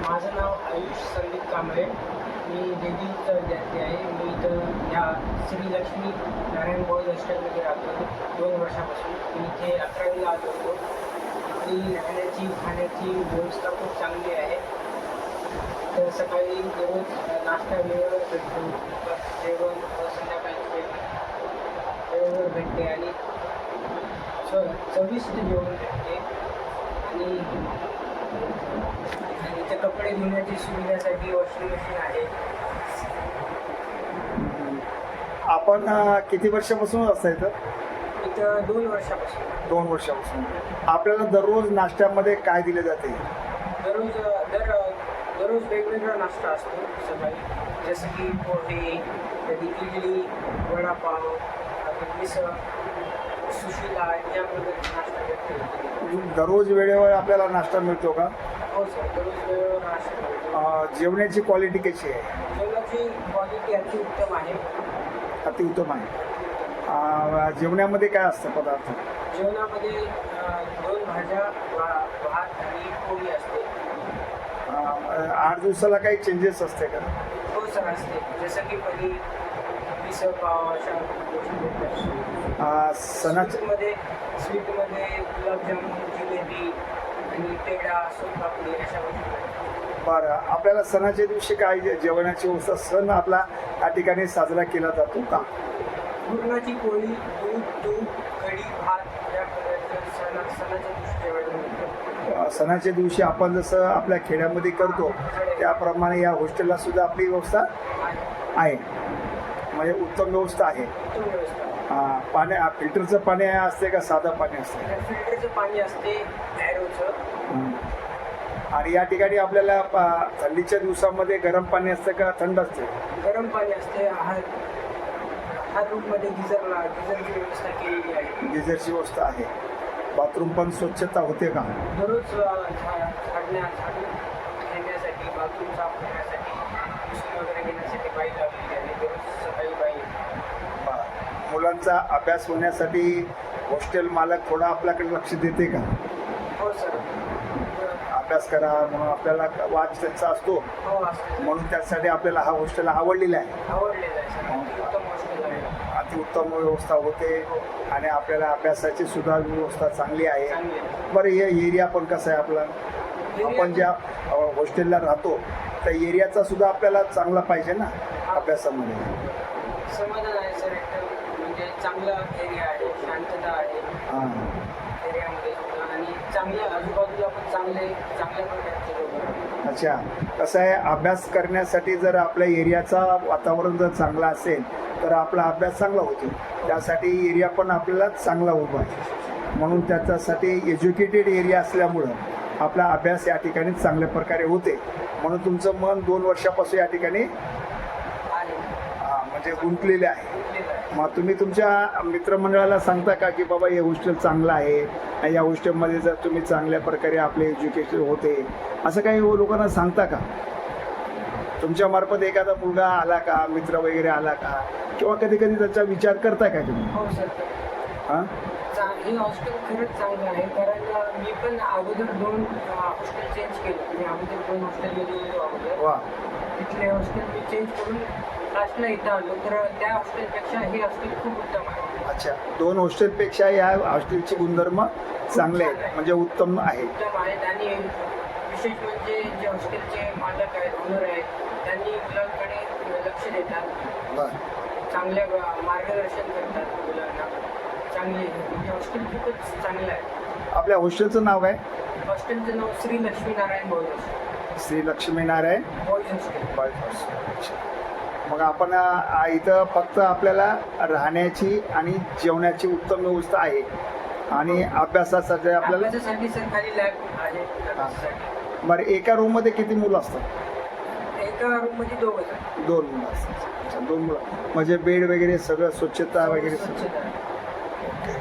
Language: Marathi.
माझं नाव आयुष संदीप कांबळे. मी देवीचा विद्यार्थी आहे. मी इथं ह्या श्री लक्ष्मी नारायण बॉईज हॉस्टेलमध्ये राहतो 2 वर्षापासून. मी इथे 11वीला आलो होतो. इथली राहण्याची खाण्याची व्यवस्था खूप चांगली आहे. तर सकाळी रोज नाश्ता वेळेवर भेटतो, जेवण संध्याकाळी वेळेवर भेटते आणि चविष्ट जेवण भेटते. आणि इथे कपडे धुण्याची सुविधासाठी वॉशिंग मशीन आहे. आपण किती वर्षापासून असता इथं? इथं 2 वर्षापासून. 2 वर्षापासून. आपल्याला दररोज नाश्त्यामध्ये काय दिले जाते? दररोज वेगवेगळा नाश्ता असतो सकाळी. जसं की पोहे, कधी इडली, वडापाव, मिसळ, सुशिला या प्रकारचे नाश्ता भेटतो. दररोज वेळेवर आपल्याला नाश्ता मिळतो का? हो सर, दररोज वेळेवर नाश्ता मिळतो. जेवणाची क्वालिटी कशी आहे? जेवणाची क्वालिटी अतिउत्तम आहे. अतिउत्तम आहे. जेवणामध्ये काय असतं पदार्थ? जेवणामध्ये 2 भाज्या, भात आणि पोळी असते. 8 दिवसाला काही चेंजेस असते का? हो सर, असते. जसं की पनीर, मिसळ पाव अशा गोष्टी भेटतात. स्वीटमध्ये गुलाबजामुन, जिलेबी आणि पेढा, सोनपापडी अशा गोष्टी भेटतात. बरं, आपल्याला सणाच्या दिवशी काय जेवणाची व्यवस्था, सण आपला या ठिकाणी साजरा केला जातो का? पुरणाची पोळी, दूध, तूप, कढी, भात या प्रकारचं सणाच्या दिवशी जेवायला मिळतं. सणाच्या दिवशी आपण जसं आपल्या खेड्यामध्ये करतो त्याप्रमाणे या हॉस्टेलला सुद्धा आपली व्यवस्था आहे, म्हणजे उत्तम व्यवस्था आहे. उत्तम व्यवस्था. पाण्या फिल्टरचं पाणी असते का साधं पाणी असते? फिल्टरचं पाणी असते, ॲरोचं. आणि या ठिकाणी आपल्याला थंडीच्या दिवसामध्ये गरम पाणी असतं का थंड असते? गरम पाणी असते. हर रूममध्ये गिझरची व्यवस्था केलेली आहे. गिझरची व्यवस्था आहे. बाथरूम पण स्वच्छता होते का? दररोज झाडून घेण्यासाठी, बाथरूम साफ करण्यासाठी, पुसून वगैरे घेण्यासाठी बाई लावलेली आहे. दररोज सकाळी बाई. मुलांचा अभ्यास होण्यासाठी हॉस्टेल मालक थोडा आपल्याकडे लक्ष देते का? हो सर. अभ्यास करा म्हणून आपल्याला वाच त्यांचा असतो, हो असतो. म्हणून त्यासाठी आपल्याला हा हॉस्टेल आवडलेला आहे. आवडलेलं आहे सर. अतिउत्तम हॉस्टेल आहे. अतिउत्तम व्यवस्था होते आणि आपल्याला अभ्यासाची सुद्धा व्यवस्था चांगली आहे. चांगली आहे. बरं, हे एरिया पण कसं आहे आपला? आपण ज्या हॉस्टेलला राहतो त्या एरियाचा सुद्धा आपल्याला चांगला पाहिजे ना अभ्यासामध्ये. समाधान आहे सर. एकदम म्हणजे चांगला एरिया आहे, शांतता आहे एरियामध्ये सुद्धा. आणि चांगल्या आजूबाजूला पण चांगल्या प्रकारचे लोक आहेत. अच्छा, कसं आहे, अभ्यास करण्यासाठी जर आपल्या एरियाचा वातावरण जर चांगला असेल तर आपला अभ्यास चांगला होतो. त्यासाठी एरिया पण आपल्याला चांगला उभा आहे. म्हणून त्याच्यासाठी एज्युकेटेड एरिया असल्यामुळं आपला अभ्यास या ठिकाणी चांगल्या प्रकारे होते. म्हणून तुमचं मन 2 वर्षापासून या ठिकाणी म्हणजे गुंतलेले आहे. मग तुम्ही तुमच्या मित्रमंडळाला सांगता का की बाबा हे हॉस्टेल चांगलं आहे आणि या हॉस्टेलमध्ये जर तुम्ही चांगल्या प्रकारे आपले एज्युकेशन होते, असं काही लोकांना सांगता का? तुमच्या मार्फत एखादा मुलगा आला का, मित्र वगैरे आला का, किंवा कधी कधी त्याचा विचार करता का तुम्ही? हो सर. हां, हे हॉस्टेल खरंच चांगलं आहे. कारण मी पण अगोदर 2 हॉस्टेल चेंज केलं. मी अगोदर 2 हॉस्टेलमध्ये होतो अगोदर. वा, तिथले हॉस्टेल मी चेंज करून लास्टला इथं आलो. तर त्या हॉस्टेलपेक्षा हे हॉस्टेल खूप उत्तम आहे. अच्छा, 2 हॉस्टेलपेक्षा या हॉस्टेलचे गुणधर्म चांगले आहेत, म्हणजे उत्तम आहे. उत्तम आहेत. आणि विशेष म्हणजे जे हॉस्टेलचे मालक आहेत, ओनर आहेत, त्यांनी मुलांकडे लक्ष देतात. बरं, चांगल्या मार्गदर्शन करतात मुलांना. चांगले म्हणजे हॉस्टेल खूपच चांगलं आहे. आपल्या हॉस्टेलचं नाव काय? हॉस्टेलचं नाव Shri Laxminarayan boys hostel. Shri Laxminarayan boys hostel. Boys hostel. मग आपण इथं फक्त आपल्याला राहण्याची आणि जेवणाची उत्तम व्यवस्था आहे आणि अभ्यासासाठी आपल्याला. अभ्यासासाठी सर खाली लॅब आहे. अभ्यासासाठी. बरं, एका रूममध्ये किती मुलं असतात? एका रूममध्ये 2 आहेत. 2 मुलं असतात. अच्छा, 2 मुलं म्हणजे बेड वगैरे सगळं स्वच्छता वगैरे स्वच्छता. ओके.